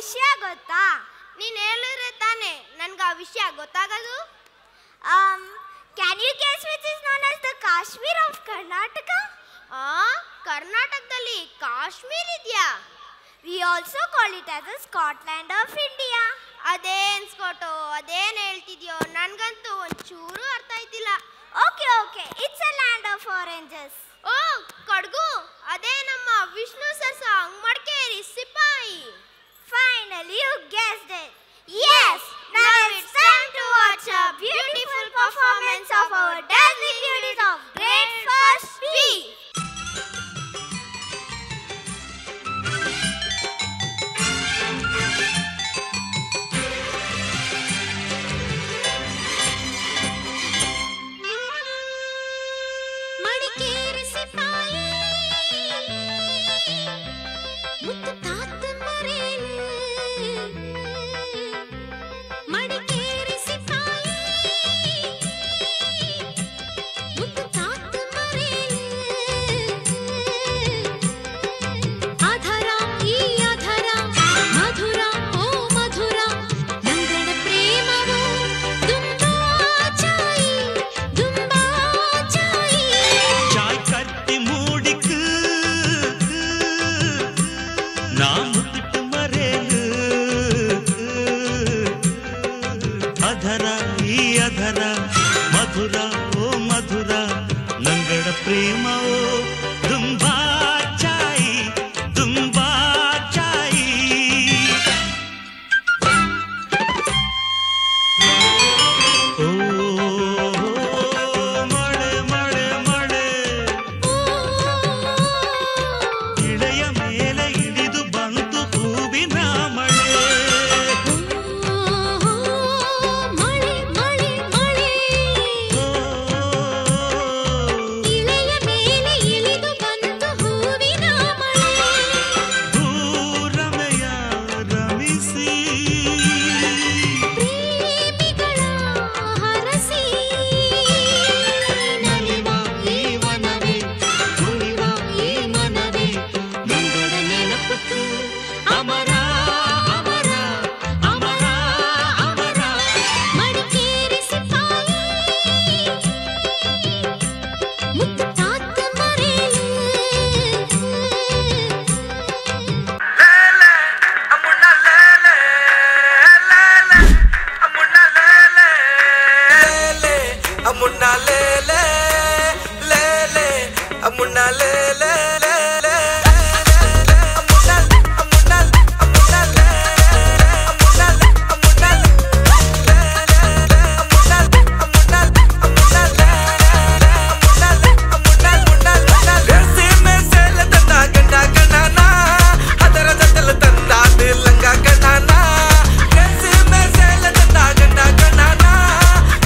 ವಿಷಯ ಗೊತ್ತಾ? ನೀನು ಹೇಳಿದ್ರೆ ತಾನೇ ನನಗೆ ಆ ವಿಷಯ ಗೊತ್ತಾಗೋದು. Can you guess which is known as the Kashmir of Karnataka? ಕರ್ನಾಟಕದಲ್ಲಿ ಕಾಶ್ಮೀರ್ ಇದೆಯಾ? We also call it as the Scotland of India. ಅದೇನ್ ಸ್ಕಾಟೋ, ಅದೇನ್ ಹೇಳ್ತಿದ್ಯೋ, ನನಗಂತೂ ಒಂಚೂರು ಅರ್ಥ ಆಯ್ತಿಲ್ಲ. Okay, it's a land of oranges. ಓ ಕಡ್ಗು, ಅದೇ ನಮ್ಮ ವಿಷ್ಣು ಸರ್ ಸಾಂಗ್ ಮಡಿಕೇರಿ ಸಿಪಾಯಿ. Finally you guessed it. Yes, now it's time to watch a beautiful performance of our dazzling beauties of Grade First B. Madikeri ಸಿಪಾಯಿ ಮುತ್ತು ತಾತ ಮರೇನು, ಮಡಿಕೇರಿ ಸಿಪಾಯಿ ಮುತ್ತು ತಾತ ಮರೇನು, ಆಧಾರ ಈ ಆಧಾರ ಮಧುರ ಓ ಮಧುರ ನಂಗಡ ಪ್ರೇಮವೋ ತುಂಬಾ ಚಾಯಿ ತುಂಬಾ ಚಾಯಿ चाय करती मूडिक नाम मुत्त मरेलु अधर ई अधर मधुर ओ मधुर नंगड़ प्रेम ओ तुम्बा चाई तुम्बा चाई ओ मड़े मड़े मड़े ಇಳೆಯ ಮೇಲೆ ಇಳಿದು ಬಂತು ಹೂವಿನ ಮಳೆ. ಮಳೆ ಮಳೆ ಮಳೆ ಇಳೆಯ ಮೇಲೆ ಇಳಿದು ಬಂತು ಹೂವಿನ ಮಳೆ, ದೂರಮೆಯ ರಮಿಸಿ ಪ್ರೇಮಿಗಳ ಹರಸಿ ನಲಿವ ಈ ವನವೇ ಕುಣಿವ ಈ ಮನವೇ ನಂಗಡ ನೆನಪುತ್ತು ಅಮರ ಅಮರ ಅಮರ ಅಮರ ಮಡಿಕೇರಿ ಸಿಪಾಯಿ ಮುತ್ತು ತಾತ ಮರೇನು. अमुन्ना ले ले ले ले अमुन्ना ले ले ले ले अमुन्ना अमुन्ना अमुन्ना ले अमुन्ना अमुन्ना ले अमुन्ना अमुन्ना अमुन्ना ले अमुन्ना अमुन्ना अमुन्ना रस्सी में से लतना गंडा गनाना हदर जतल तंदा दिल लंगा गनाना रस्सी में से लतना गंडा गनाना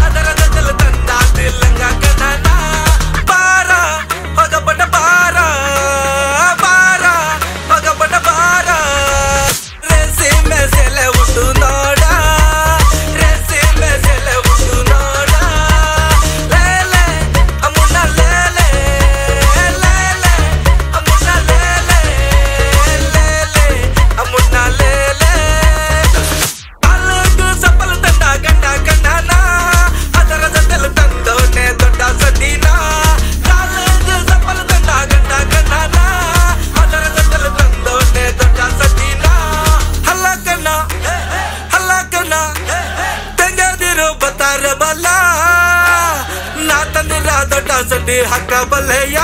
हदर जतल तंदा दिल लंगा गनाना बारा भगपट बारा बारा भगपट बारा रस्सी में से ले उठू नोड़ा रस्सी में से ले उठू नोड़ा ले ले अमुन्ना ले ले ले ले अमुन्ना ले ले ले ले अमुन्ना ले ले अलग सफल तंदा गंडा गनाना ಅದರ ಜೊತೆಲು ತಂದೋನೆ ದೊಡ್ಡ ಸದಿನಾ अलग सफल तंदा गंडा गनाना ಅದರ ಜೊತೆಲು ತಂದೋನೆ ದೊಡ್ಡ ಸದಿನಾ ಹಲ್ಲಕನ ತಂಗದಿರೋ ಬತಾರ ಬಲ್ಲ ನಾ ತಂದಿರ ದೊಡ್ಡ ಸದಿ ಹಕ್ಕ ಬಲ್ಲೆಯ